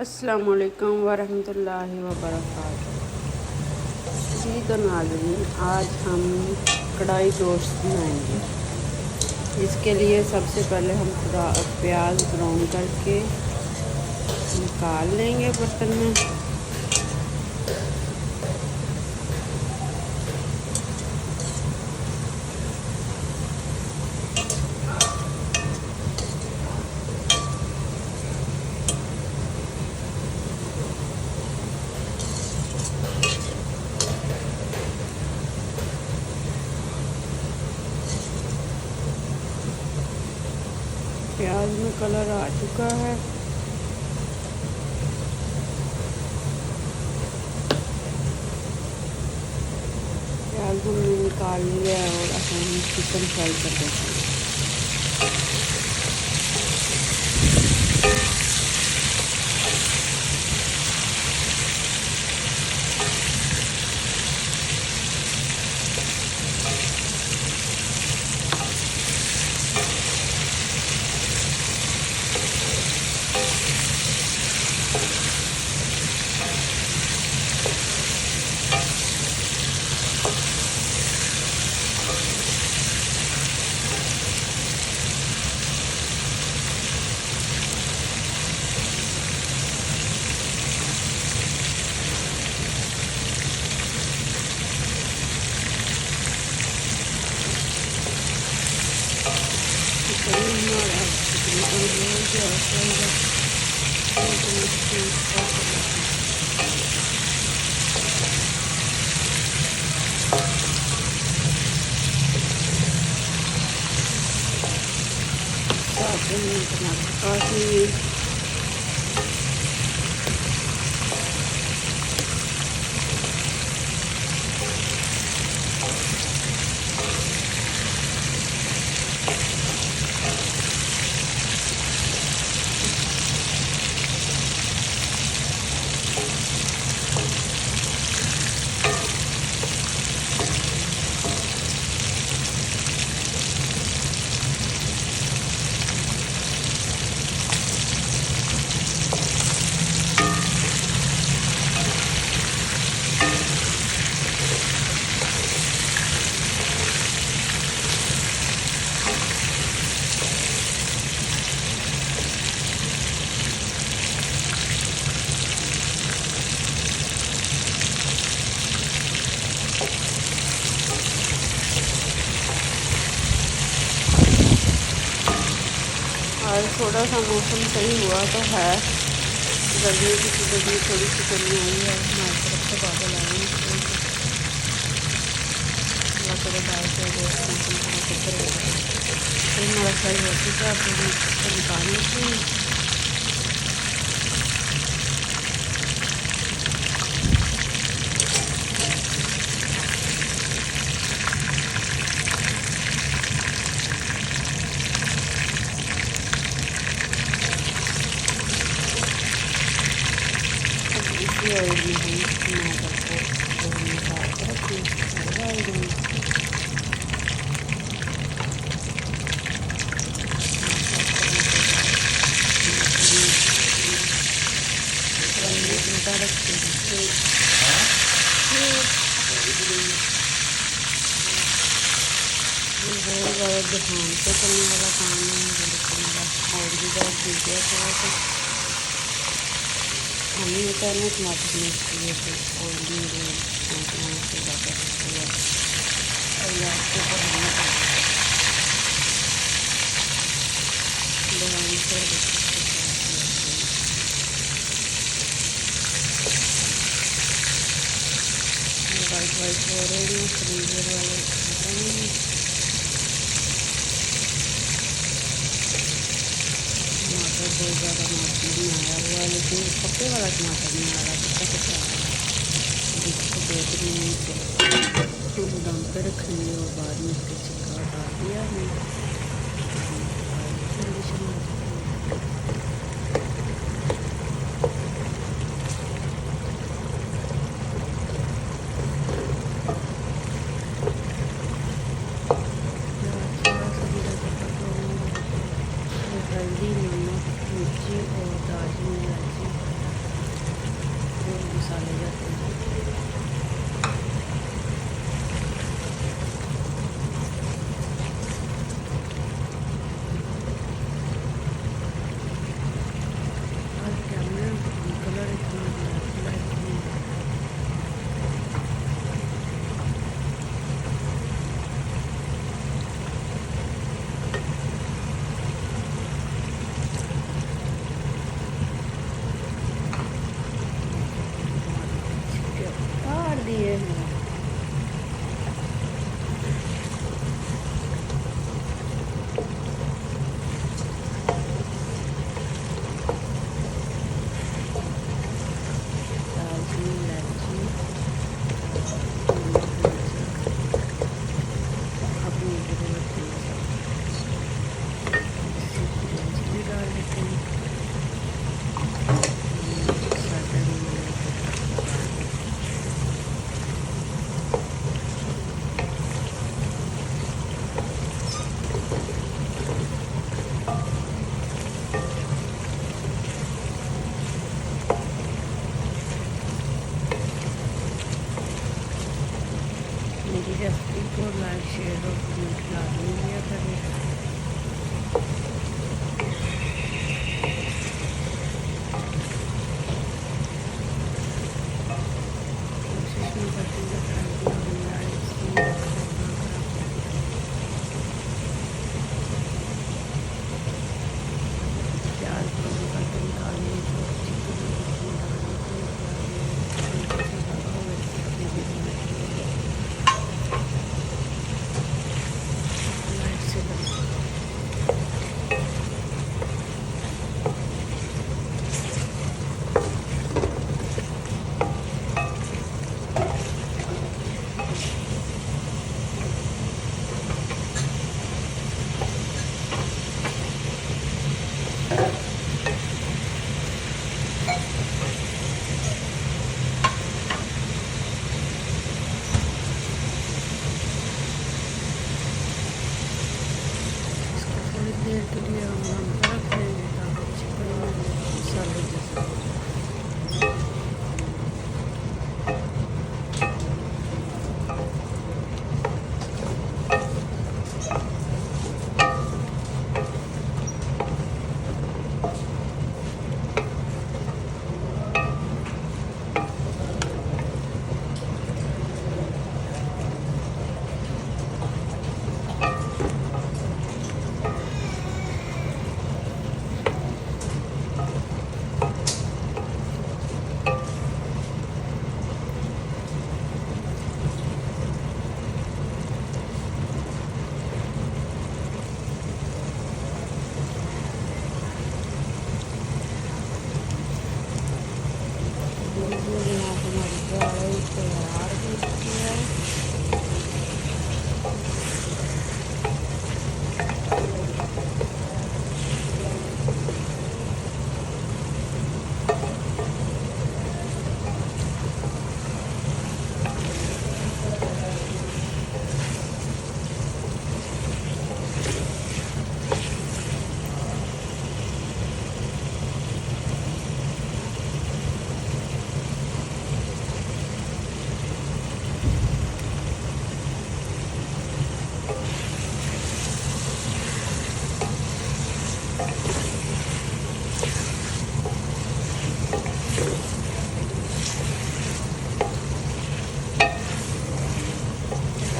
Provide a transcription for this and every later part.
अस्सलामुअलैकुम वरहमतुल्लाहि वबरकातुहू। जी तो नाज़रीन, आज हम कढ़ाई गोश्त बनाएंगे। इसके लिए सबसे पहले हम प्याज ब्राउन करके निकाल लेंगे बर्तन में। प्याज में कलर आ चुका है। प्याज हमने निकाल लिया है और अब हम चिकन फ्राई कर देते हैं। टमाटर काट लिए। और थोड़ा सा मौसम सही हुआ तो है, गर्मी की गर्मी थोड़ी सी कमी आई है। हमारी तरफ से बादल आए हैं, अल्लाह करे बारिश हो जाए, मौसम थोड़ा बेहतर हो जाए। फिर हमारा फ्राई हो चुका है, फिर हम निकाल लेते हैं। और में हम टमाटर को निकाल कर डाल देंगे। बहुत ज़्यादा ध्यान से चलने वाला काम है। और भी बहुत चीज़ें थोड़ा सा हमने उतारना टमाटर मिक्स किए थे और भी से ज़्यादा हुआ और लास्ट के ऊपर हमने वाइट हो रहे हैं फ्रीजर वाले टमाटर बहुत ज़्यादा मार्केट में आया हुआ है, लेकिन पक्के वाला टमाटर नहीं आ रहा। कितना आ रहा है जिसको देख रही हूँ तो दम पे रखेंगे और बाद में इसके छिक्का डाल दिया हमने। हल्दी, नमक, मिर्ची और दालचीनी इलायची मसाले जाते हैं। और कैमरे कलर इतना ब्लैक नहीं है। काट दिए हैं। दालचीनी, इलायची, अपनी ज़रूरत के हिसाब भी डाल देते हैं। मेरी रेसिपी को लाइक, शेयर और कमेंट लाजमी किया करें। कोशिश में करती हूँ प्याज को करके निकालने को देर के लिए हम रख देंगे ताकि चिकन मसाले जैसे हो जाए। हमारी कढ़ाई तैयार हो चुकी है।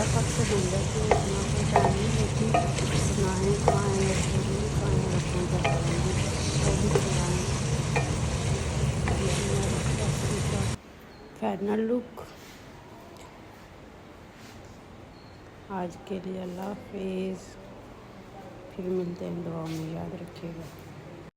फटाफट से बन जाती है, इतना कोई टाइम नहीं लेती। बनाएँ खाएँ रखें तो भी खिलाएँ। फाइनल लुक आज के लिए अल्लाह हाफिज़। फिर मिलते हैं दुआ में, याद रखिएगा।